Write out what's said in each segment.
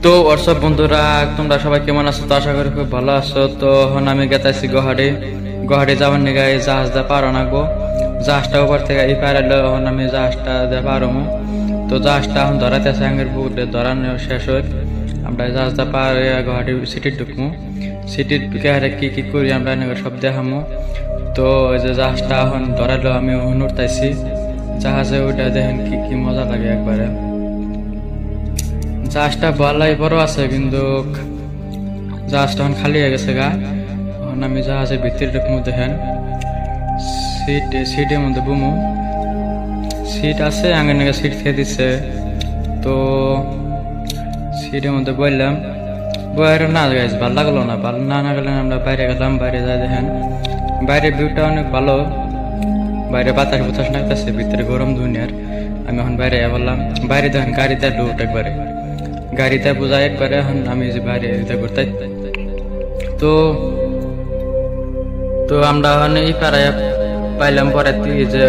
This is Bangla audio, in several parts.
তো হোয়াটসঅ্যাপ বন্ধুরা, তোমরা সবাই কেমন আছো? তো আশা করি খুব ভালো আছো। তো এখন আমি গেতাছি গুয়াহাটি যাওয়ার নিগে জাহাজটা পার আনাবো। জাহাজটা উপর থেকে এই পারাইলে এখন আমি জাহাজটা দিয়ে পারমু। তো জাহাজটা এখন ধরাতেছে আঙ্গের পুকুরে, ধরানো শেষ হয়ে আমরা জাহাজটা পার গুয়াহাটি সিটি ঢুকমু। সিটির ঢুকে হারে কি কি করি আমরা সব দেখামু। তো ওই যে জাহাজটা এখন ধরাইলো, আমি উঠতাইছি জাহাজে। ওইটা দেখেন কি কি মজা লাগে একবারে। জাহাজটা ভালোই বড় আছে, কিন্তু জাহাজটা এখন খালি হয়ে গেছে গা। এখন আমি জাহাজের ভিতরে ঢুকমু। দেখেন সিটের মধ্যে বুমু, সিট আছে আগে নাগে সিট খেয়ে দিচ্ছে। তো সিটের মধ্যে বললাম বইয়ের না গাইজ ভালো লাগলো না। ভালো না গেলে আমরা বাইরে গেলাম। বাইরে যাই দেখেন বাইরের ভিউটা অনেক ভালো। বাইরে বাতাস বাতাস নাগতেছে, ভিতরে গরম দুনিয়ার। আমি এখন বাইরে বললাম বাইরে দেখেন গাড়িতে লুট একবারে, গাড়িতে বোঝায় একবারে। এখন আমি যে বাইরে ঘুরতে তো তো আমরা ওখানে এই পাড়ায় পাইলাম পরে যে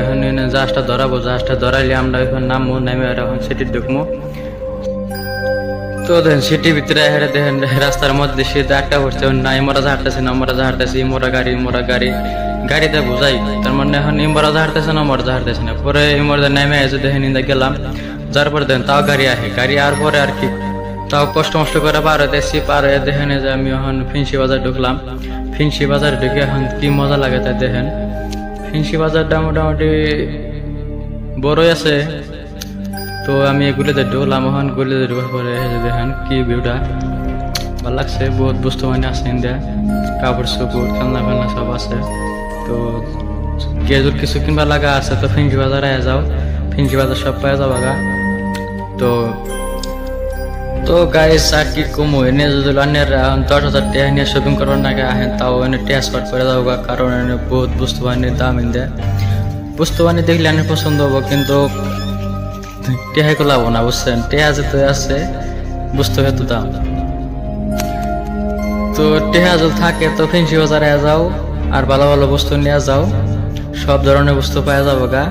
জাহাজটা ধরাবো। জাহাজটা ধরাইলে আমরা এখন নামবো, নামে আর এখন সিটি ঢুকবো। তো দেখেন সিটির ভিতরে হেরে দেখেন রাস্তার মধ্যে শীত একটা করছে না, ইমরা ঝাড়তেছে না, আমরা ঝাড়তেছি, মোরা গাড়ি গাড়িতে বোঝাই। তার মানে এখন ইমরা ঝাড়তেছে না, মোরা ঝাড়তেছে না। পরে ইমরা নেমে এসে দেখেন ইন্দা গেলাম, যার পরে দেখেন তাও গাড়ি আহে। গাড়ি আর পরে আর কি তাও কষ্ট করে পার হইতেছি। পার হয়ে দেখেন যে আমি এখন ফিন্সি বাজার ঢুকলাম। ফিন্সি বাজার ঢুকে এখন কি মজা লাগে তাই দেখেন। ফিন্সি বাজারটা মোটামুটি বড়ই আছে। তো আমি এগুলোতে ঢুকলাম। এখন গুলিতে ঢুকার পরে দেখেন কি ভিউটা ভালো লাগছে। বহুত বস্তু মানে আছে ইন্ডিয়া, কাপড় চোপড় খেলনা ফেলনা সব আছে। তো গেজুর কিছু কিনবা লাগা আছে। তো ফিন্সি বাজার আয়া যাও, ফিন্সি বাজার সব পাওয়া যাবো গা। তো গাইস আর কি কমু, এনে যদি অন্যের 10,000 টাকা নিয়ে শপিং করবার নাকি আহেন, তাও এনে ট্রান্সফার করে যাবো গা। কারণ এনে বহুত বস্তু বাহিনীর দাম ইন্দে। বস্তু বাহিনী দেখলে অনেক পছন্দ হবো, কিন্তু টেহাই লাভ না, বুঝছেন? টেহা যেতে আছে বস্তু হেতু দাম। তো টেহা যদি থাকে তো ফেন্সি বাজারে যাও আর ভালো ভালো বস্তু নিয়ে যাও, সব ধরনের বস্তু পাওয়া যাবো গা।